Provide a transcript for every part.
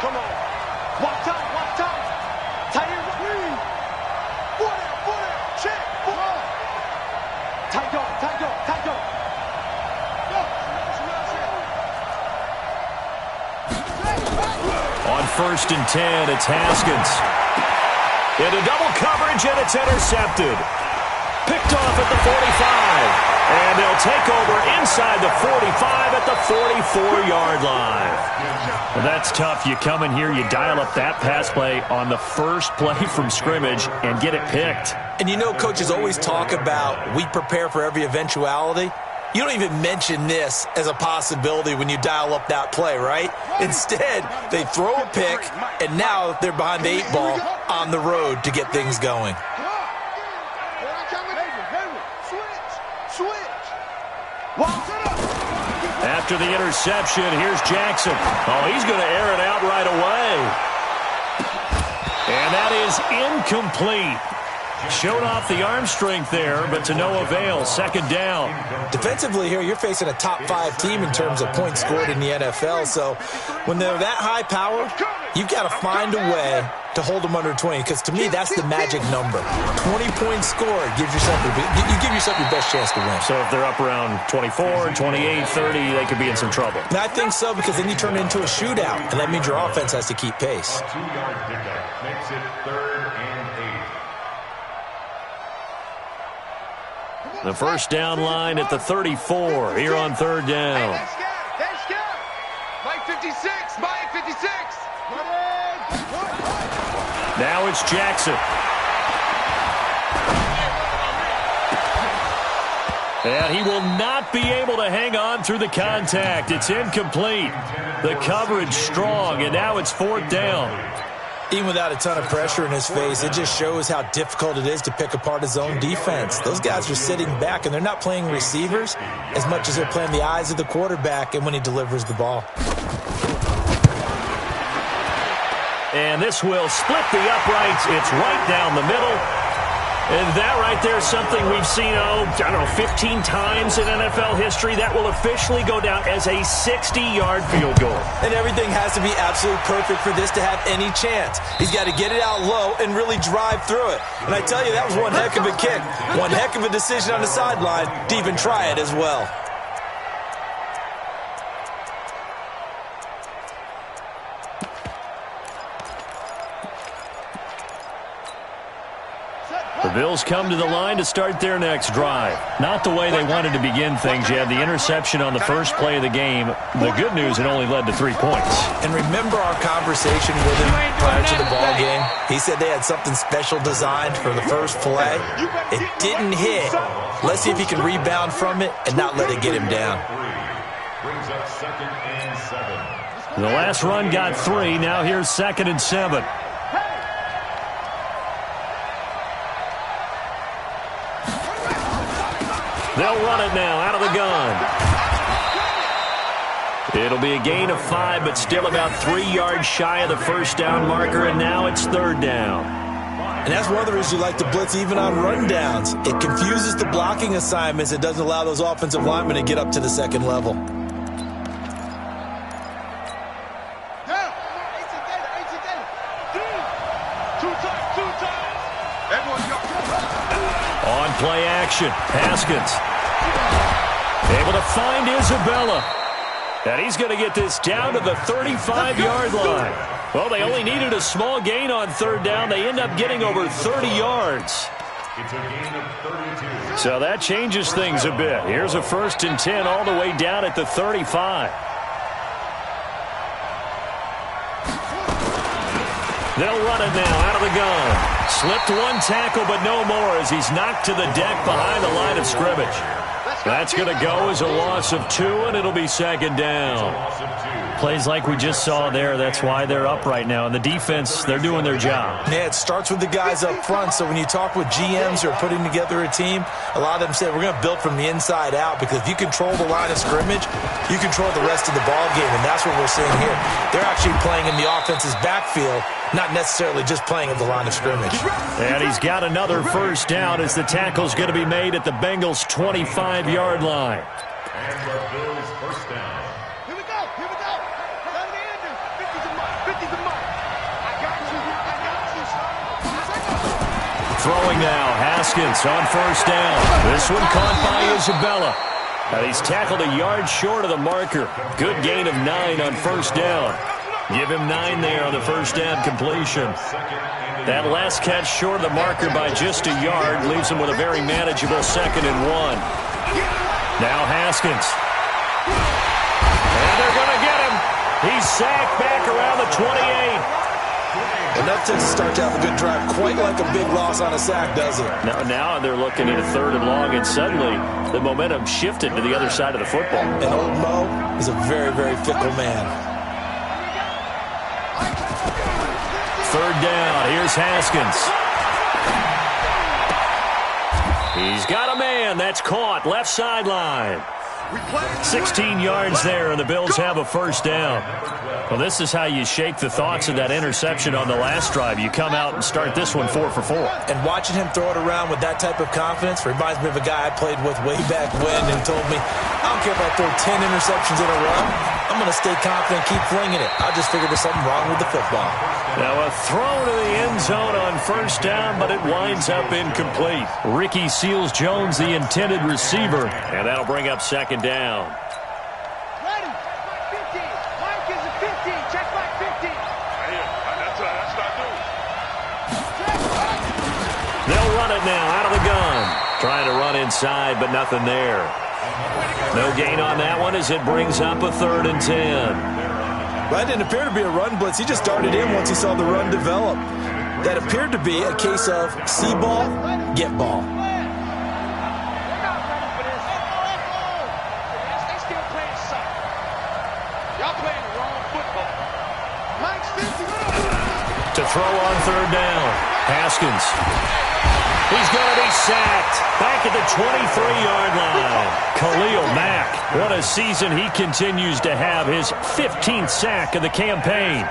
Come on. Watch out, watch out. Tight end, lead. Foot out, check. Tight dog, tight dog, tight dog. On 1st and 10, it's Haskins. Into double coverage, and it's intercepted. Picked off at the 45. And they'll take over inside the 45 at the 44-yard line. Well, that's tough. You come in here, you dial up that pass play on the first play from scrimmage and get it picked. And you know coaches always talk about we prepare for every eventuality. You don't even mention this as a possibility when you dial up that play, right? Instead, they throw a pick, and now they're behind the 8 ball on the road to get things going. After the interception, here's Jackson. Oh, he's going to air it out right away. And that is incomplete. Showed off the arm strength there, but to no avail. 2nd down. Defensively here, you're facing a top 5 team in terms of points scored in the NFL. So when they're that high powered, you've got to find a way to hold them under 20, because to me, that's the magic number. 20 points scored gives yourself you give yourself your best chance to win. So if they're up around 24, 28, 30, they could be in some trouble. And I think so, because then you turn it into a shootout, and that means your offense has to keep pace. A 2-yard pickup makes it 3rd and 8. The first down line at the 34 here on 3rd down. Mike 56, Mike 56. Now it's Jackson. And he will not be able to hang on through the contact. It's incomplete. The coverage strong, and now it's 4th down. Even without a ton of pressure in his face, it just shows how difficult it is to pick apart his own defense. Those guys are sitting back, and they're not playing receivers as much as they're playing the eyes of the quarterback and when he delivers the ball. And this will split the uprights. It's right down the middle. And that right there is something we've seen, 15 times in NFL history. That will officially go down as a 60-yard field goal. And everything has to be absolutely perfect for this to have any chance. He's got to get it out low and really drive through it. And I tell you, that was one heck of a kick. One heck of a decision on the sideline to even try it as well. The Bills come to the line to start their next drive. Not the way they wanted to begin things. You had the interception on the first play of the game. The good news, it only led to 3 points. And remember our conversation with him prior to the ball game? He said they had something special designed for the first play. It didn't hit. Let's see if he can rebound from it and not let it get him down. Brings up 2nd and 7. The last run got 3. Now here's 2nd and 7. They'll run it now out of the gun. It'll be a gain of 5, but still about 3 yards shy of the first down marker, and now it's 3rd down. And that's one of the reasons you like to blitz even on rundowns. It confuses the blocking assignments. It doesn't allow those offensive linemen to get up to the second level. On play action, Haskins able to find Isabella. And he's going to get this down to the 35-yard line. Well, they only needed a small gain on 3rd down. They end up getting over 30 yards. It's a gain of 32. So that changes things a bit. Here's a 1st and 10 all the way down at the 35. They'll run it now out of the gun. Slipped one tackle, but no more as he's knocked to the deck behind the line of scrimmage. That's going to go as a loss of 2, and it'll be 2nd down. Plays like we just saw there, that's why they're up right now. And the defense, they're doing their job. Yeah, it starts with the guys up front. So when you talk with GMs who are putting together a team, a lot of them say we're going to build from the inside out, because if you control the line of scrimmage, you control the rest of the ball game, and that's what we're seeing here. They're actually playing in the offense's backfield, not necessarily just playing at the line of scrimmage. And he's got another first down as the tackle's going to be made at the Bengals' 25-yard line. And the Bills' first down. Here we go. Here we go. 50 to Throwing now, Haskins on first down. This one caught by Isabella. And he's tackled a yard short of the marker. Good gain of 9 on first down. Give him 9 there on the first down completion. That last catch short of the marker by just a yard leaves him with a very manageable 2nd and 1. Now Haskins. And they're going to get him. He's sacked back around the 28. Enough to start to have a good drive. Quite like a big loss on a sack, does it? Now they're looking at a 3rd and long, and suddenly the momentum shifted to the other side of the football. And old Mo is a very, very fickle man. 3rd down. Here's Haskins. He's got a man. That's caught. Left sideline. 16 yards there, and the Bills have a first down. Well, this is how you shake the thoughts of that interception on the last drive. You come out and start this one 4 for 4. And watching him throw it around with that type of confidence reminds me of a guy I played with way back when who told me, I don't care if I throw 10 interceptions in a row. I'm going to stay confident, keep flinging it. I just figured there's something wrong with the football. Now a throw to the end zone on first down, but it winds up incomplete. Ricky Seals-Jones, the intended receiver, and that'll bring up 2nd down. Ready. Check 50. Mike is a 50. Check back 50. That's not good. They'll run it now out of the gun. Trying to run inside, but nothing there. No gain on that one as it brings up a 3rd and 10. That didn't appear to be a run blitz. He just darted in once he saw the run develop. That appeared to be a case of see ball, get ball. To throw on 3rd down. Haskins. He's going to be sacked. Back at the 23-yard line. Khalil Mack. What a season he continues to have. His 15th sack of the campaign.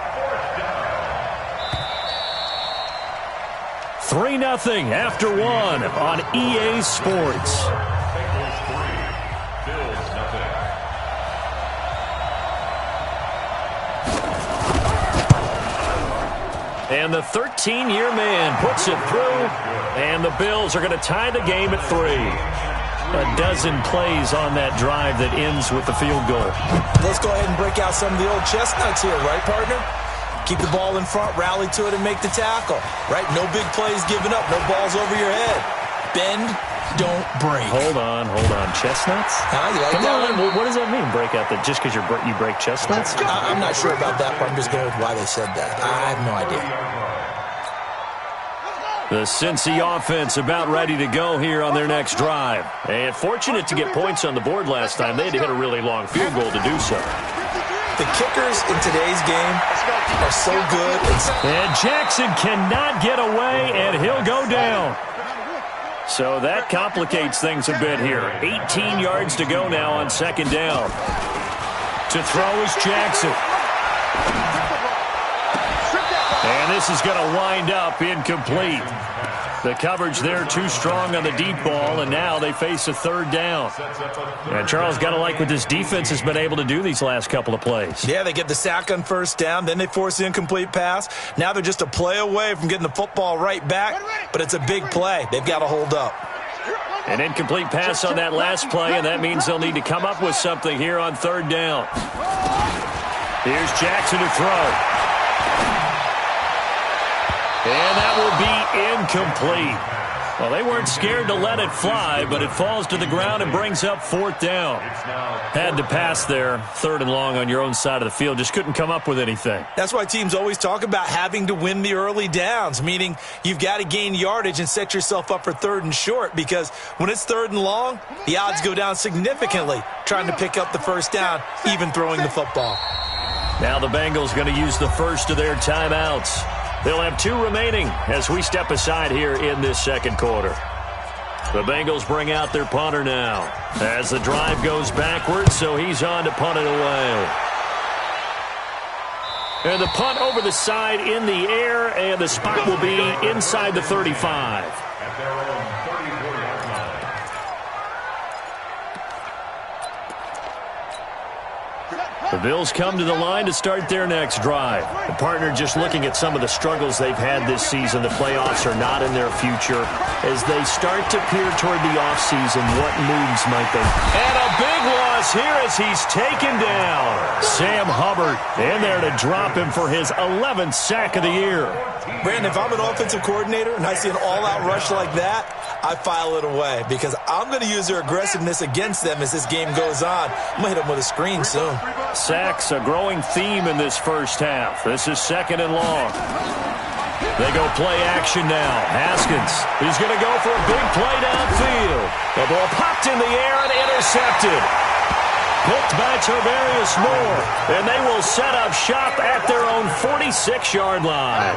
3-0 after 1 on EA Sports. And the 13-year man puts it through, and the Bills are going to tie the game at 3. A dozen plays on that drive that ends with the field goal. Let's go ahead and break out some of the old chestnuts here, right, partner? Keep the ball in front, rally to it, and make the tackle, right? No big plays given up, no balls over your head. Bend, don't break. Hold on. Chestnuts? You like Come that on, one? what does that mean, break out that just because you break chestnuts? I'm not sure about that, but I'm just going with why they said that. I have no idea. The Cincy offense about ready to go here on their next drive. And fortunate to get points on the board last time. They had to hit a really long field goal to do so. The kickers in today's game are so good. And Jackson cannot get away, and he'll go down. So that complicates things a bit here. 18 yards to go now on 2nd down. To throw is Jackson. And this is going to wind up incomplete. The coverage there too strong on the deep ball, and now they face a 3rd down. And Charles, got to like what this defense has been able to do these last couple of plays. Yeah, they get the sack on first down, then they force the incomplete pass. Now they're just a play away from getting the football right back, but it's a big play. They've got to hold up. An incomplete pass on that last play, and that means they'll need to come up with something here on 3rd down. Here's Jackson to throw. And that will be incomplete. Well, they weren't scared to let it fly, but it falls to the ground and brings up 4th down. Had to pass there, 3rd and long on your own side of the field. Just couldn't come up with anything. That's why teams always talk about having to win the early downs, meaning you've got to gain yardage and set yourself up for 3rd and short, because when it's 3rd and long, the odds go down significantly trying to pick up the first down, even throwing the football. Now the Bengals going to use the first of their timeouts. They'll have 2 remaining as we step aside here in this 2nd quarter. The Bengals bring out their punter now as the drive goes backwards, so he's on to punt it away. And the punt over the side in the air, and the spot will be inside the 35. At their own 34-yard line. The Bills come to the line to start their next drive. The partner, just looking at some of the struggles they've had this season, the playoffs are not in their future. As they start to peer toward the offseason, what moves might they? And a big loss here as he's taken down. Sam Hubbard in there to drop him for his 11th sack of the year. Brandon, if I'm an offensive coordinator and I see an all-out rush like that, I file it away because I'm going to use their aggressiveness against them as this game goes on. I'm going to hit them with a screen soon. Sacks, a growing theme in this first half. This is 2nd and long. They go play action now. Haskins, he's going to go for a big play downfield. The ball popped in the air and intercepted. Picked by Tavarius Moore, and they will set up shop at their own 46-yard line.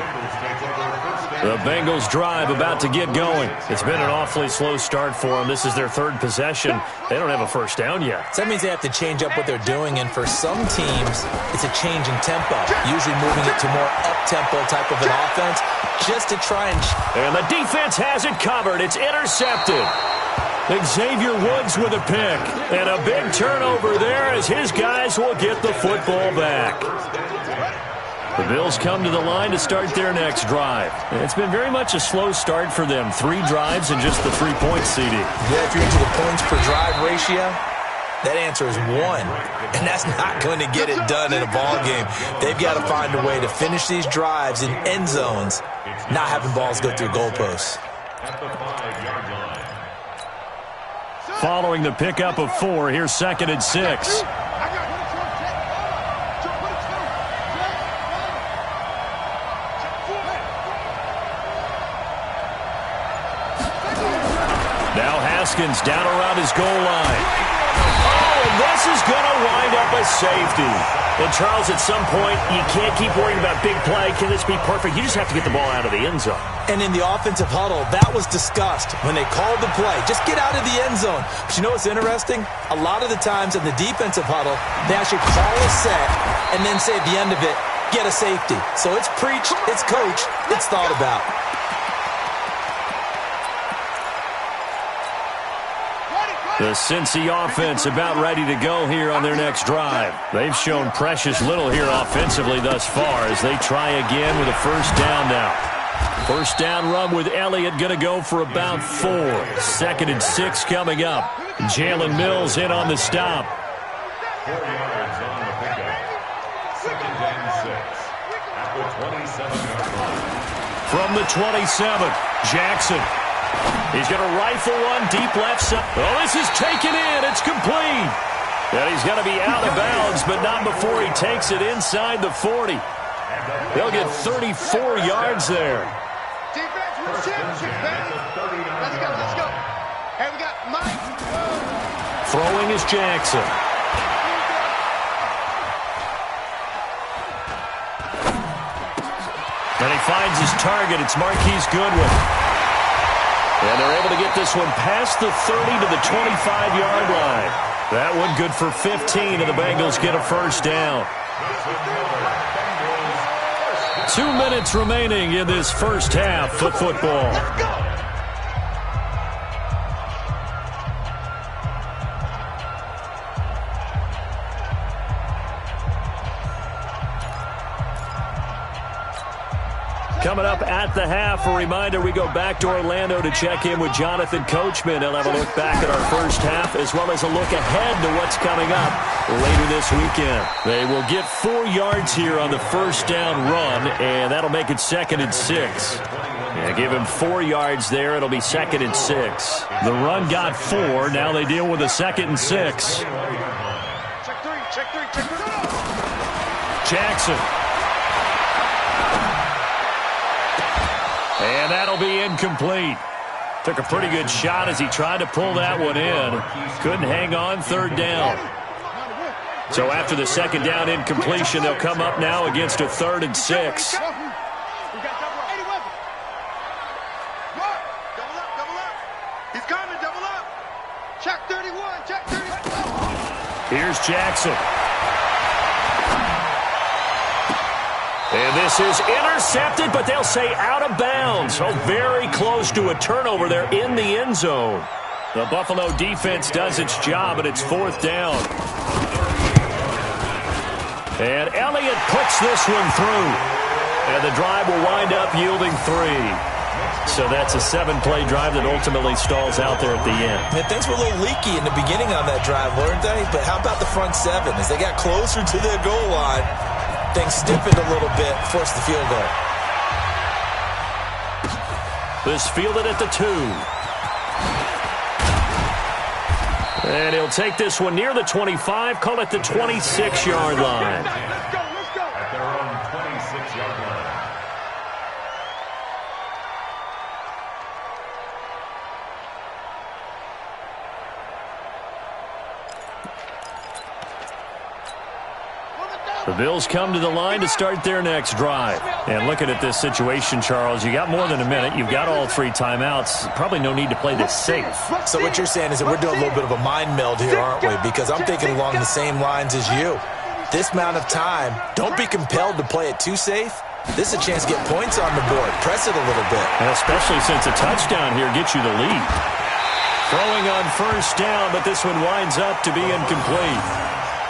The Bengals drive about to get going. It's been an awfully slow start for them. This is their 3rd possession. They don't have a first down yet. So that means they have to change up what they're doing, and for some teams, it's a change in tempo, usually moving it to more up-tempo type of an offense just to try and... And the defense has it covered. It's intercepted. Xavier Woods with a pick. And a big turnover there as his guys will get the football back. The Bills come to the line to start their next drive. It's been very much a slow start for them. 3 drives and just the 3 points, CD. Yeah, if you're into the points per drive ratio, that answer is 1. And that's not going to get it done in a ball game. They've got to find a way to finish these drives in end zones, not having balls go through goalposts. Following the pickup of 4, here's 2nd and 6. Now Haskins down around his goal line. Oh, and this is going to wind up a safety. And, Charles, at some point, you can't keep worrying about big play. Can this be perfect? You just have to get the ball out of the end zone. And in the offensive huddle, that was discussed when they called the play. Just get out of the end zone. But you know what's interesting? A lot of the times in the defensive huddle, they actually call a set and then say at the end of it, get a safety. So it's preached, it's coached, it's thought about. The Cincy offense about ready to go here on their next drive. They've shown precious little here offensively thus far as they try again with a first down now. First down run with Elliott going to go for about 4. 2nd and 6 coming up. Jalen Mills in on the stop. 4 yards on the pickup. 2nd and 6. At the 27-yard line. From the 27, Jackson. He's going to rifle one deep left side. Oh, this is taken in. It's complete. And he's going to be out of bounds, but not before he takes it inside the 40. They'll get 34 yards there. Defense with championship, baby. Let's go, let's go. Hey, we got Mike. Throwing is Jackson. And he finds his target. It's Marquise Goodwin. And they're able to get this one past the 30 to the 25-yard line. That one good for 15, and the Bengals get a first down. 2 minutes remaining in this first half of football. Let's go. Coming up at the half, a reminder, we go back to Orlando to check in with Jonathan Coachman. He'll have a look back at our first half as well as a look ahead to what's coming up later this weekend. They will get 4 yards here on the first down run, and that'll make it 2nd and 6. Yeah, give him 4 yards there. It'll be 2nd and 6. The run got 4. Now they deal with a 2nd and 6. Check 3, check 3, check 3. Jackson. And that'll be incomplete. Took a pretty good shot as he tried to pull that one in. Couldn't hang on, 3rd down. So after the 2nd down incompletion, they'll come up now against a 3rd and 6. We got double up. 80 weapons. What? Double up, double up. He's coming, double up. Check 31, check 31. Here's Jackson. And this is intercepted, but they'll say out of bounds. So very close to a turnover there in the end zone. The Buffalo defense does its job, and it's 4th down. And Elliott puts this one through. And the drive will wind up yielding 3. So that's a 7-play drive that ultimately stalls out there at the end. Man, things were a little leaky in the beginning on that drive, weren't they? But how about the front 7? As they got closer to the goal line, things stiffened a little bit, forced the field goal. This fielded at the 2. And he'll take this one near the 25, call it the 26-yard line. At their own 26-yard line. The Bills come to the line to start their next drive. And looking at this situation, Charles, you got more than a minute. You've got all 3 timeouts. Probably no need to play this safe. So what you're saying is that we're doing a little bit of a mind meld here, aren't we? Because I'm thinking along the same lines as you. This amount of time, don't be compelled to play it too safe. This is a chance to get points on the board. Press it a little bit. And especially since a touchdown here gets you the lead. Throwing on first down, but this one winds up to be incomplete.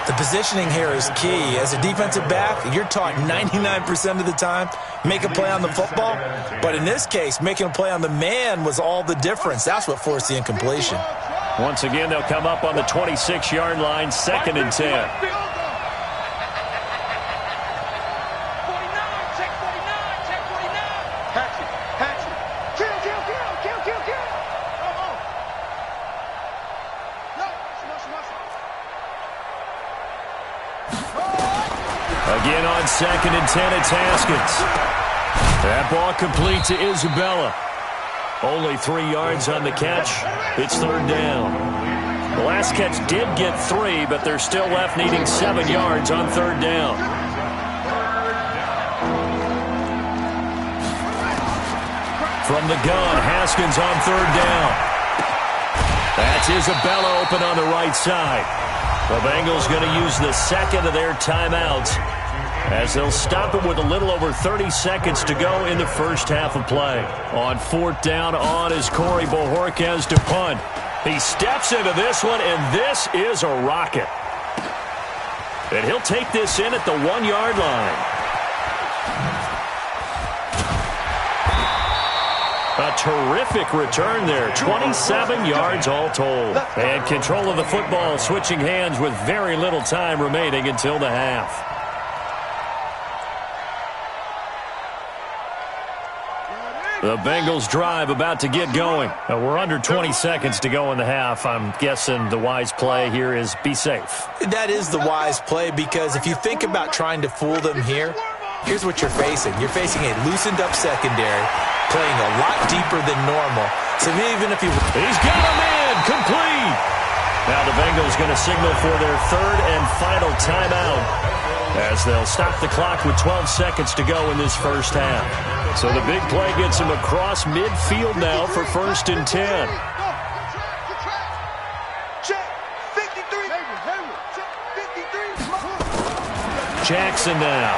The positioning here is key. As a defensive back, you're taught 99% of the time, make a play on the football. But in this case, making a play on the man was all the difference. That's what forced the incompletion. Once again, they'll come up on the 26-yard line, 2nd and 10. Again on 2nd and 10, it's Haskins. That ball complete to Isabella. Only 3 yards on the catch. It's 3rd down. The last catch did get 3, but they're still left needing 7 yards on 3rd down. From the gun, Haskins on 3rd down. That's Isabella open on the right side. The Bengals going to use the 2nd of their timeouts as they'll stop it with a little over 30 seconds to go in the first half of play. On 4th down on is Corey Bojorquez to punt. He steps into this one, and this is a rocket. And he'll take this in at the 1-yard line. A terrific return there, 27 yards all told. And control of the football switching hands with very little time remaining until the half. The Bengals drive about to get going. We're under 20 seconds to go in the half. I'm guessing the wise play here is be safe. That is the wise play, because if you think about trying to fool them here, here's what you're facing. You're facing a loosened up secondary, playing a lot deeper than normal. So even if he's got a man complete. Now the Bengals going to signal for their 3rd and final timeout as they'll stop the clock with 12 seconds to go in this first half. So the big play gets him across midfield now for 1st and 10. Jackson now.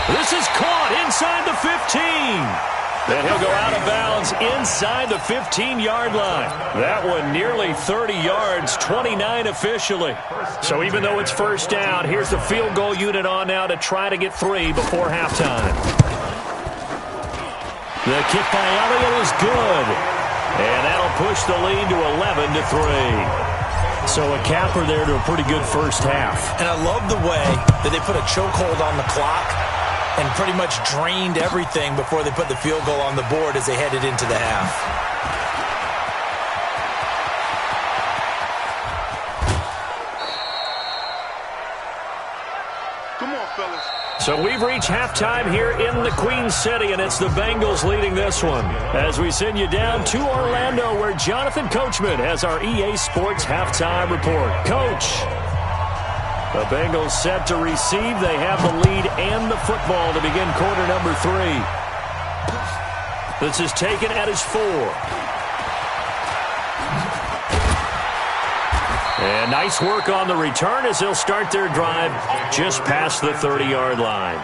This is caught inside the 15. Then he'll go out of bounds inside the 15-yard line. That one nearly 30 yards, 29 officially. So even though it's first down, here's the field goal unit on now to try to get 3 before halftime. The kick by Elliott is good. And that'll push the lead to 11-3. So a capper there to a pretty good first half. And I love the way that they put a chokehold on the clock and pretty much drained everything before they put the field goal on the board as they headed into the half. Come on, fellas. So we've reached halftime here in the Queen City, and it's the Bengals leading this one. As we send you down to Orlando, where Jonathan Coachman has our EA Sports halftime report. Coach. The Bengals set to receive. They have the lead and the football to begin quarter number 3. This is taken at his 4. And nice work on the return as they'll start their drive just past the 30-yard line.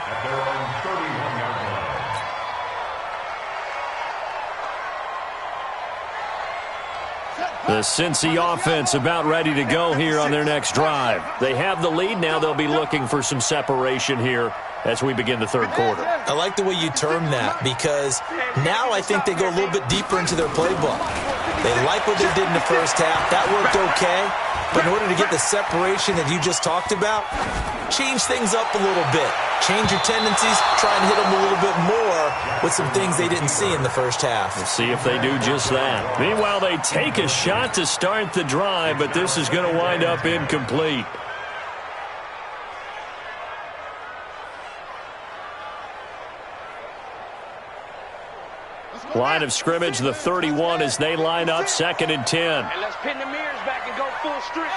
The Cincy offense about ready to go here on their next drive. They have the lead. Now they'll be looking for some separation here as we begin the third quarter. I like the way you term that because now I think they go a little bit deeper into their playbook. They like what they did in the first half. That worked okay. But in order to get the separation that you just talked about, change things up a little bit. Change your tendencies, try and hit them a little bit more with some things they didn't see in the first half. We'll see if they do just that. Meanwhile, they take a shot to start the drive, but this is going to wind up incomplete. Line of scrimmage, the 31 as they line up, 2nd and 10. And let's pin the mirrors back and go full strip.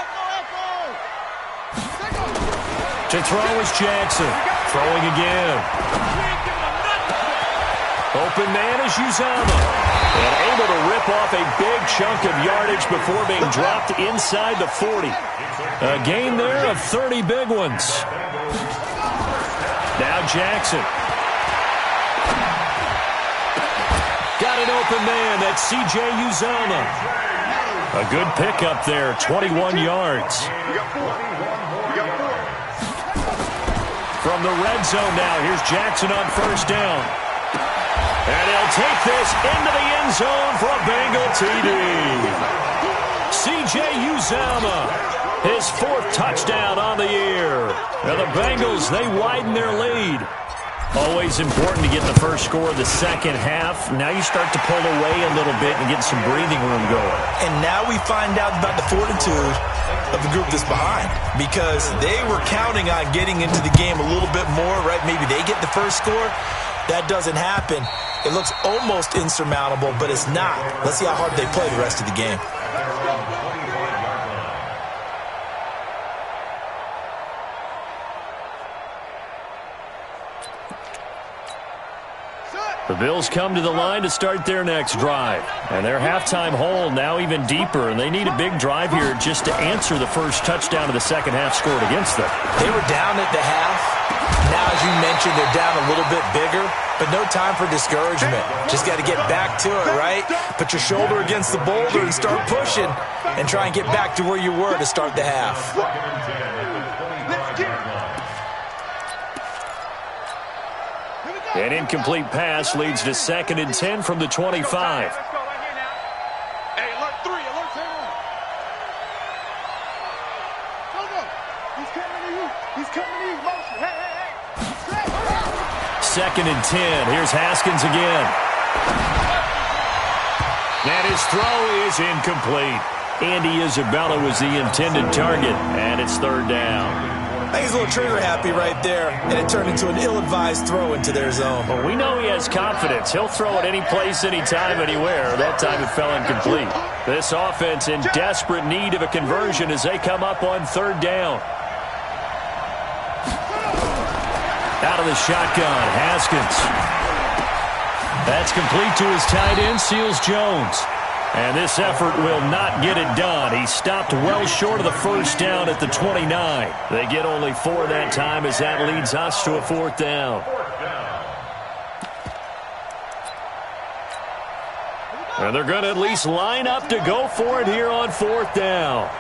To throw is Jackson. Throwing again. Open man is Uzama. And able to rip off a big chunk of yardage before being dropped inside the 40. A gain there of 30 big ones. Now Jackson. Got an open man. That's C.J. Uzama. A good pickup there, 21 yards. From the red zone now, here's Jackson on 1st down. And he'll take this into the end zone for a Bengal TD. C.J. Uzama, his 4th touchdown on the year. Now the Bengals, they widen their lead. Always important to get the first score of the second half. Now you start to pull away a little bit and get some breathing room going. And now we find out about the fortitude of the group that's behind because they were counting on getting into the game a little bit more, right? Maybe they get the first score. That doesn't happen. It looks almost insurmountable, but it's not. Let's see how hard they play the rest of the game. The Bills come to the line to start their next drive. And their halftime hole now even deeper. And they need a big drive here just to answer the first touchdown of the second half scored against them. They were down at the half. Now, as you mentioned, they're down a little bit bigger. But no time for discouragement. Just got to get back to it, right? Put your shoulder against the boulder and start pushing. And try and get back to where you were to start the half. An incomplete pass leads to 2nd and 10 from the 25. Hey, alert 3, alert 10. Go. He's coming to you. He's coming to you. Motion. Hey. 2nd and 10. Here's Haskins again. And his throw is incomplete. Andy Isabella was the intended target, and it's 3rd down. I think he's a little trigger happy right there, and it turned into an ill-advised throw into their zone. Well, we know he has confidence. He'll throw it any place, anytime, anywhere. That time it fell incomplete. This offense in desperate need of a conversion as they come up on 3rd down. Out of the shotgun, Haskins. That's complete to his tight end, Seals Jones. And this effort will not get it done. He stopped well short of the first down at the 29. They get only 4 that time as that leads us to a 4th down. And they're going to at least line up to go for it here on 4th down.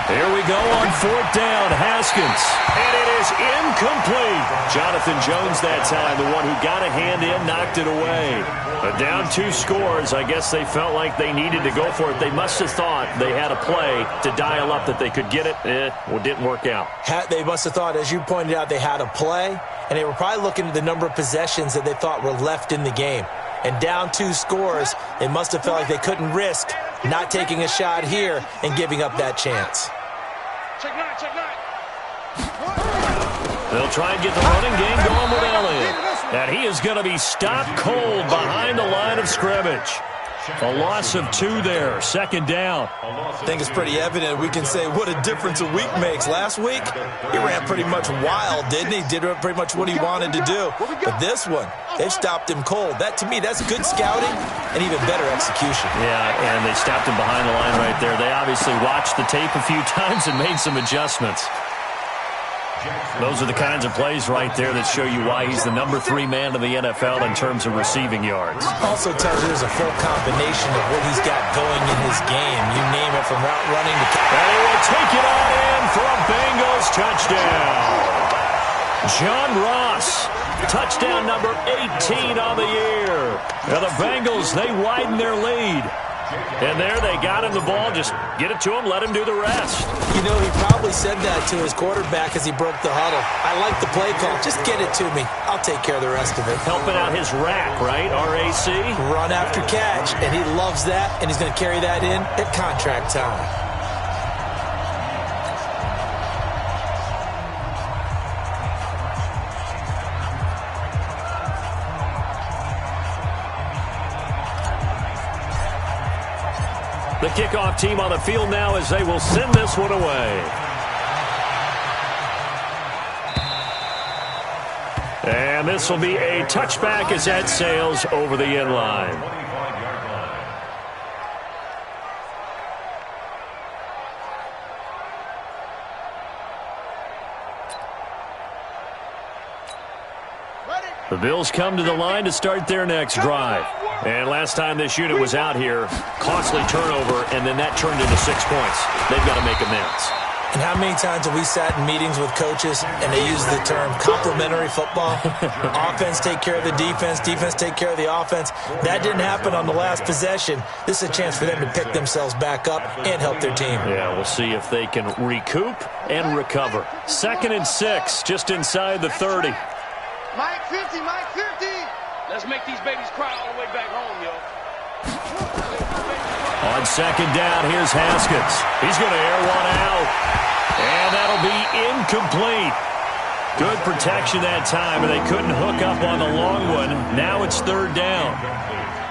Here we go on 4th down, Haskins. And it is incomplete. Jonathan Jones that time, the one who got a hand in, knocked it away. But down 2 scores, I guess they felt like they needed to go for it. They must have thought they had a play to dial up that they could get it. Well, it didn't work out. They must have thought, as you pointed out, they had a play, and they were probably looking at the number of possessions that they thought were left in the game. And down 2 scores, they must have felt like they couldn't risk not taking a shot here and giving up that chance. Check 9, check 9. They'll try and get the running game going with Elliott. And he is going to be stopped cold behind the line of scrimmage. A loss of 2 there, 2nd down. I think it's pretty evident. We can say what a difference a week makes. Last week, he ran pretty much wild, didn't he? Did pretty much what he wanted to do. But this one, they've stopped him cold. That, to me, that's good scouting and even better execution. Yeah, and they stopped him behind the line right there. They obviously watched the tape a few times and made some adjustments. Those are the kinds of plays right there that show you why he's the #3 man in the NFL in terms of receiving yards. Also tells you there's a full combination of what he's got going in his game. You name it, from route running to... And he will take it on in for a Bengals touchdown. John Ross, touchdown number 18 on the year. Now the Bengals, they widen their lead. And there they got him the ball. Just get it to him, let him do the rest. You know, he probably said that to his quarterback as he broke the huddle. I like the play call. Just get it to me. I'll take care of the rest of it. Helping out his rack, right? R-A-C? Run after catch, and he loves that, and he's going to carry that in at contract time. The kickoff team on the field now as they will send this one away. And this will be a touchback as that sails over the end line. The Bills come to the line to start their next drive. And last time this unit was out here, costly turnover, and then that turned into 6 points. They've got to make amends. And how many times have we sat in meetings with coaches and they use the term complementary football? Offense take care of the defense, defense take care of the offense. That didn't happen on the last possession. This is a chance for them to pick themselves back up and help their team. Yeah, we'll see if they can recoup and recover. 2nd and 6, just inside the 30. Mike 50, Mike 50. Let's make these babies cry all the way back home, yo. On 2nd down, here's Haskins. He's going to air one out. And that'll be incomplete. Good protection that time, and they couldn't hook up on the long one. Now it's 3rd down.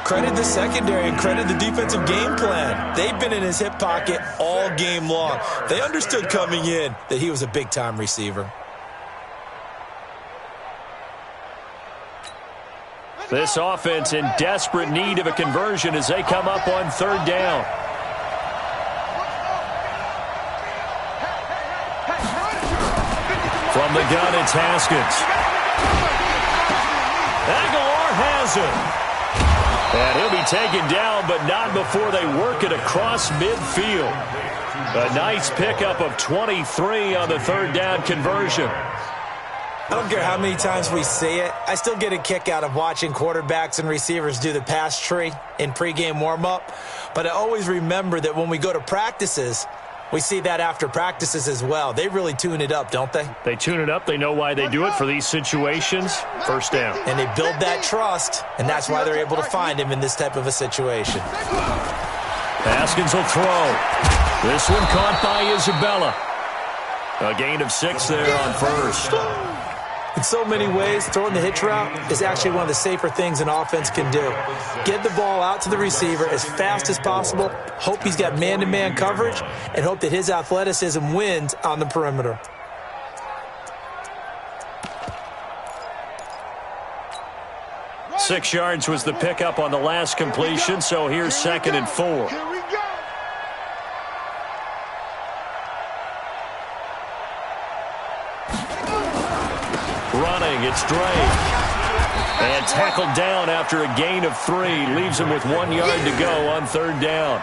Credit the secondary and credit the defensive game plan. They've been in his hip pocket all game long. They understood coming in that he was a big-time receiver. This offense in desperate need of a conversion as they come up on 3rd down. From the gun, it's Haskins. Aguilar has him. And he'll be taken down, but not before they work it across midfield. A nice pickup of 23 on the 3rd down conversion. I don't care how many times we see it. I still get a kick out of watching quarterbacks and receivers do the pass tree in pregame warm-up. But I always remember that when we go to practices, we see that after practices as well. They really tune it up, don't they? They tune it up. They know why they do it for these situations. 1st down. And they build that trust, and that's why they're able to find him in this type of a situation. Haskins will throw. This one caught by Isabella. A gain of 6 there on 1st. In so many ways, throwing the hitch route is actually one of the safer things an offense can do. Get the ball out to the receiver as fast as possible, hope he's got man-to-man coverage, and hope that his athleticism wins on the perimeter. Six yards was the pickup on the last completion, so here's 2nd and 4. Running, it's Drake. And tackled down after a gain of 3. Leaves him with 1 yard to go on 3rd down.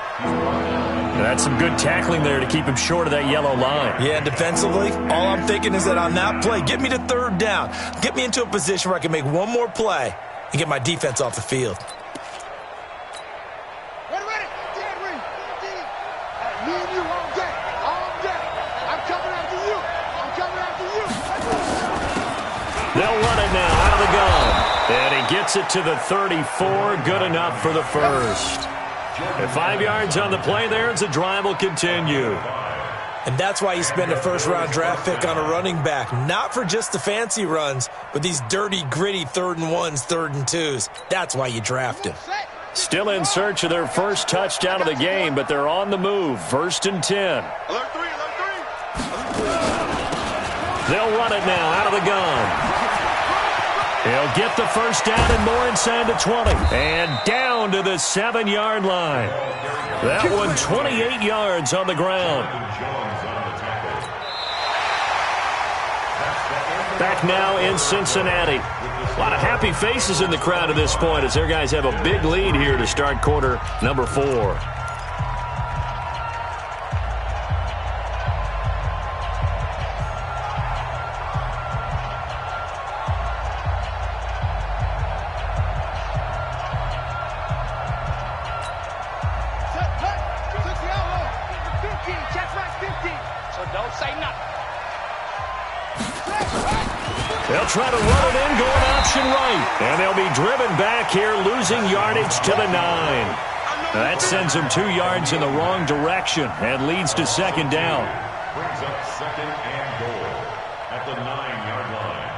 That's some good tackling there to keep him short of that yellow line. Yeah, defensively, all I'm thinking is that on that play, get me to 3rd down. Get me into a position where I can make one more play and get my defense off the field. Ready. Me and you all day. I'm coming after you. They'll run it now out of the gun. And he gets it to the 34. Good enough for the first. And 5 yards on the play there as the drive will continue. And that's why you spend a first-round draft pick on a running back. Not for just the fancy runs, but these dirty, gritty 3rd and 1s, 3rd and 2s. That's why you draft him. Still in search of their first touchdown of the game, but they're on the move. 1st and 10. Alert 3. They'll run it now out of the gun. He'll get the first down and more inside the 20. And down to the 7-yard line. That one 28 yards on the ground. Back now in Cincinnati. A lot of happy faces in the crowd at this point as their guys have a big lead here to start quarter number 4. They'll try to run it in, going option right. And they'll be driven back here, losing yardage to the 9. That sends them 2 yards in the wrong direction and leads to second down. Brings up second and goal at the 9-yard line.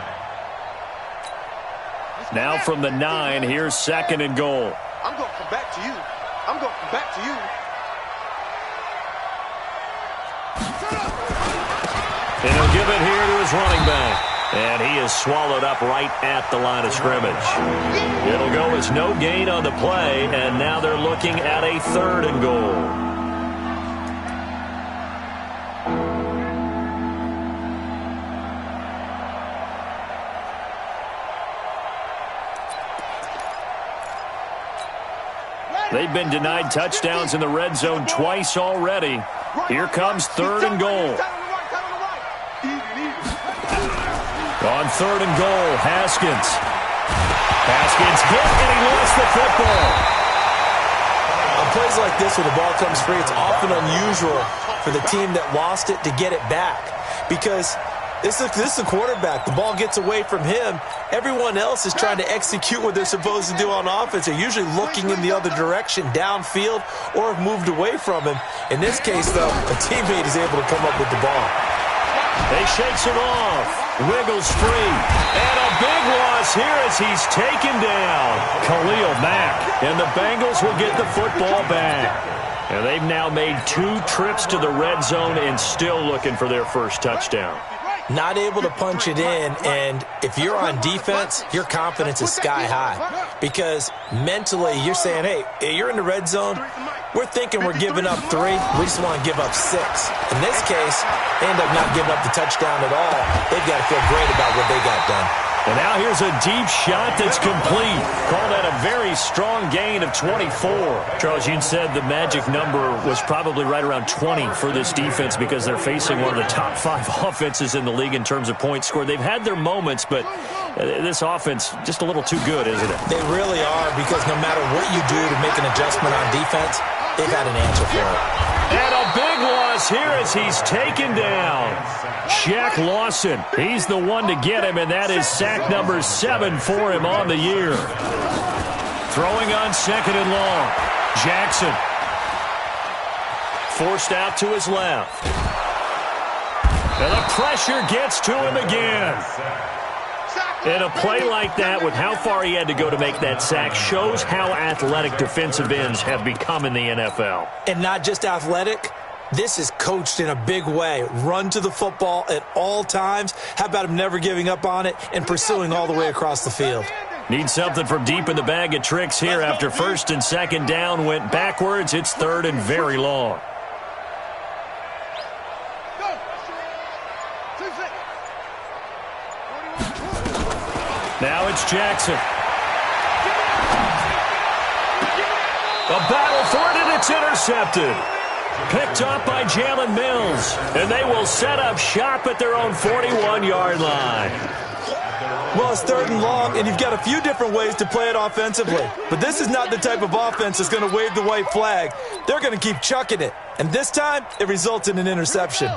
Now from the 9, here's second and goal. I'm going to come back to you. I'm going to come back to you. And he'll give it here to his running back. And he is swallowed up right at the line of scrimmage. It'll go as no gain on the play, and now they're looking at a 3rd and goal. They've been denied touchdowns in the red zone twice already. Here comes 3rd and goal. On 3rd and goal, Haskins. Haskins hit, and he lost the football. On plays like this, when the ball comes free, it's often unusual for the team that lost it to get it back. Because this is the quarterback. The ball gets away from him. Everyone else is trying to execute what they're supposed to do on offense. They're usually looking in the other direction, downfield, or have moved away from him. In this case, though, a teammate is able to come up with the ball. He shakes it off. Wiggles free. And a big loss here as he's taken down. Khalil Mack. And the Bengals will get the football back. And they've now made 2 trips to the red zone and still looking for their first touchdown. Not able to punch it in, and if you're on defense, your confidence is sky high. Because mentally, you're saying, hey, you're in the red zone. We're thinking we're giving up 3. We just want to give up 6. In this case, they end up not giving up the touchdown at all. They've got to feel great about what they got done. And now here's a deep shot that's complete. Call that a very strong gain of 24. Charles, you said the magic number was probably right around 20 for this defense because they're facing one of the top 5 offenses in the league in terms of points scored. They've had their moments, but this offense just a little too good, isn't it? They really are, because no matter what you do to make an adjustment on defense, they've had an answer for it. And a big loss here as he's taken down. Shaq Lawson, he's the one to get him, and that is sack number 7 for him on the year. Throwing on 2nd and long. Jackson. Forced out to his left. And the pressure gets to him again. And a play like that, with how far he had to go to make that sack, shows how athletic defensive ends have become in the NFL. And not just athletic, this is coached in a big way. Run to the football at all times. How about him never giving up on it and pursuing all the way across the field? Need something from deep in the bag of tricks here after 1st and 2nd down went backwards. It's 3rd and very long. Now it's Jackson. A battle for it, and it's intercepted. Picked up by Jalen Mills. And they will set up shop at their own 41-yard line. Well, it's 3rd and long, and you've got a few different ways to play it offensively. But this is not the type of offense that's going to wave the white flag. They're going to keep chucking it. And this time, it results in an interception.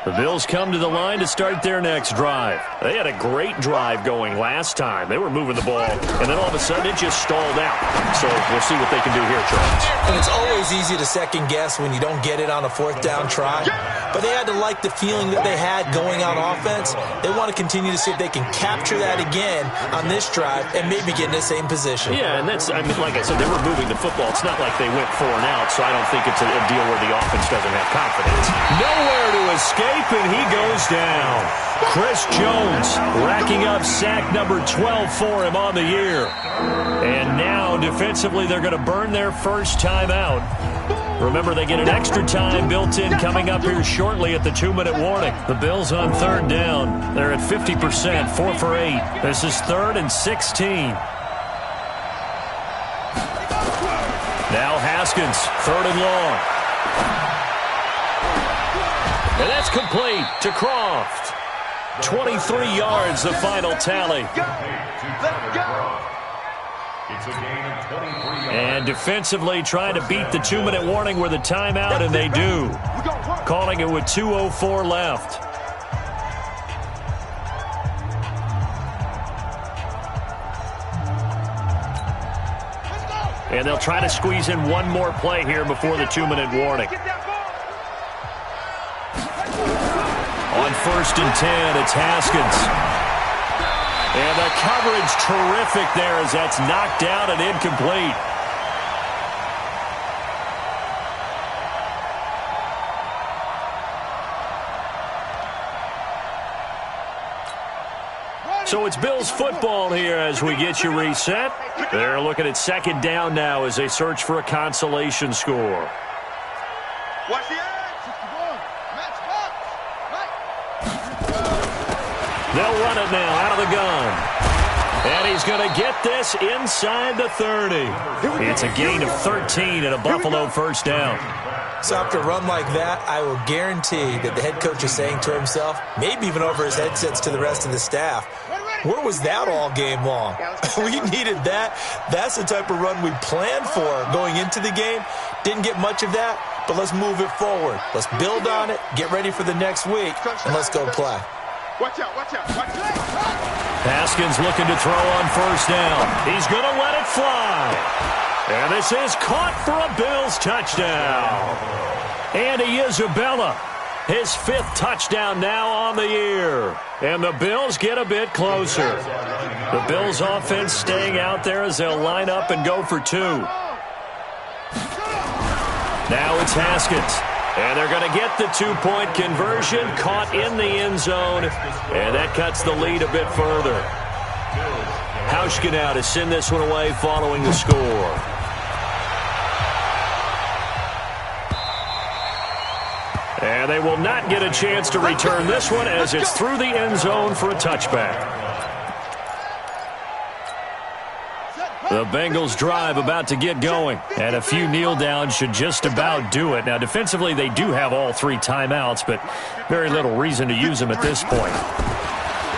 The Bills come to the line to start their next drive. They had a great drive going last time. They were moving the ball, and then all of a sudden it just stalled out. So we'll see what they can do here, Charles. And it's always easy to second guess when you don't get it on a 4th down try. But they had to like the feeling that they had going on offense. They want to continue to see if they can capture that again on this drive and maybe get in the same position. Yeah, and that's, I mean, like I said, they were moving the football. It's not like they went 4 and out, so I don't think it's a deal where the offense doesn't have confidence. Nowhere to escape, and he goes down. Chris Jones racking up sack number 12 for him on the year. And now, defensively, they're going to burn their first time out. Remember, they get an extra time built in coming up here shortly at the 2-minute warning. The Bills on third down. They're at 50%, 4 for 8. This is 3rd and 16. Now Haskins, 3rd and long. And that's complete to Croft. 23 yards, the final tally. And defensively trying to beat the 2-minute warning with a timeout, and they do. Calling it with 2:04 left. And they'll try to squeeze in one more play here before the 2-minute warning. On 1st and 10, it's Haskins. And the coverage terrific there as that's knocked down and incomplete. So it's Bills football here as we get you reset. They're looking at 2nd down now as they search for a consolation score. Watch the edge. They'll run it now out of the gun. And he's going to get this inside the 30. It's a gain of 13 and a Buffalo 1st down. So after a run like that, I will guarantee that the head coach is saying to himself, maybe even over his headsets to the rest of the staff, where was that all game long? We needed that. That's the type of run we planned for going into the game. Didn't get much of that, but let's move it forward. Let's build on it, get ready for the next week, and let's go play. Watch out, watch out, watch out. Haskins looking to throw on 1st down. He's going to let it fly. And this is caught for a Bills touchdown. Andy Isabella, his 5th touchdown now on the year. And the Bills get a bit closer. The Bills offense staying out there as they'll line up and go for 2. Now it's Haskins. And they're going to get the 2-point conversion, caught in the end zone, and that cuts the lead a bit further. Hauschka now to send this one away following the score. And they will not get a chance to return this one as it's through the end zone for a touchback. The Bengals drive about to get going, and a few kneel downs should just about do it. Now, defensively, they do have all 3 timeouts, but very little reason to use them at this point.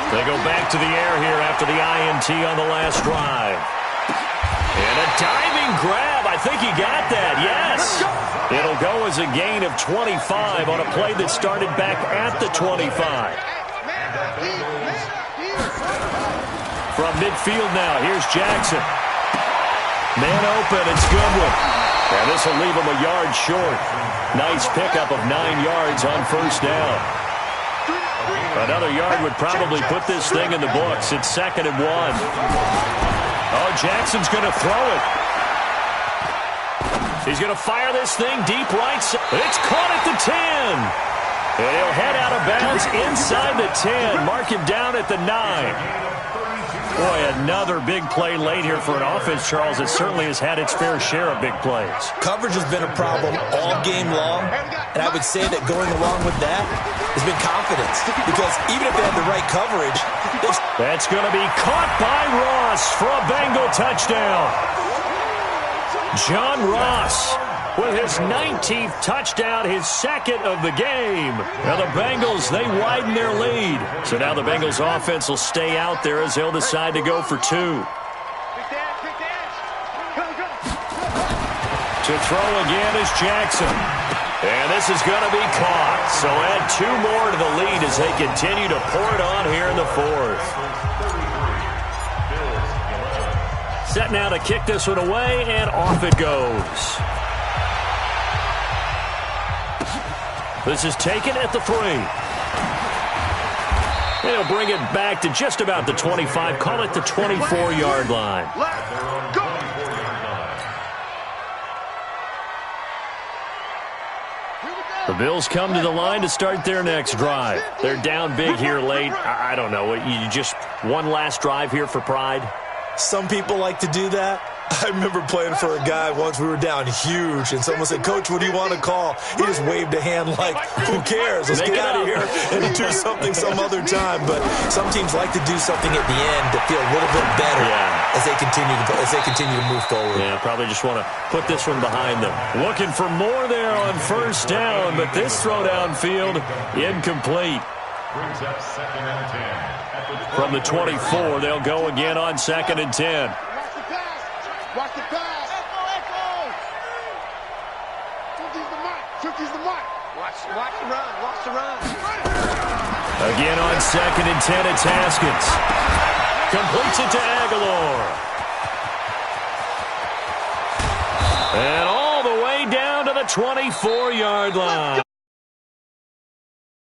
They go back to the air here after the INT on the last drive. And a diving grab. I think he got that, yes. It'll go as a gain of 25 on a play that started back at the 25. From midfield now, here's Jackson. Man open, it's Goodwin. And this will leave him a yard short. Nice pickup of 9 yards on 1st down. Another yard would probably put this thing in the books. It's 2nd and 1. Oh, Jackson's going to throw it. He's going to fire this thing deep right side. It's caught at the 10. And he'll head out of bounds inside the 10. Mark him down at the 9. Boy, another big play late here for an offense, Charles, that certainly has had its fair share of big plays. Coverage has been a problem all game long, and I would say that going along with that has been confidence, because even if they have the right coverage, that's going to be caught by Ross for a Bengal touchdown. John Ross with his 19th touchdown, his 2nd of the game. Now the Bengals, they widen their lead. So now the Bengals offense will stay out there as they'll decide to go for 2. To throw again is Jackson. And this is going to be caught. So add 2 more to the lead as they continue to pour it on here in the 4th. Set now to kick this one away, and off it goes. This is taken at the 3. They'll bring it back to just about the 25. Call it the 24-yard line. The Bills come to the line to start their next drive. They're down big here late. I don't know. You just one last drive here for pride? Some people like to do that. I remember playing for a guy once. We were down huge, and someone said, "Coach, what do you want to call?" He just waved a hand like, "Who cares? Let's get out of here and do something some other time." But some teams like to do something at the end to feel a little bit better as they continue to move forward. Yeah, probably just want to put this one behind them. Looking for more there on first down, but this throw downfield incomplete. Brings up 2nd and 10. From the 24, they'll go again on 2nd and 10. Watch the pass. Echo. Tookie's the mark. Watch the run. Watch the run. Again on 2nd and 10, it's Haskins. Completes it to Aguilar. And all the way down to the 24-yard line.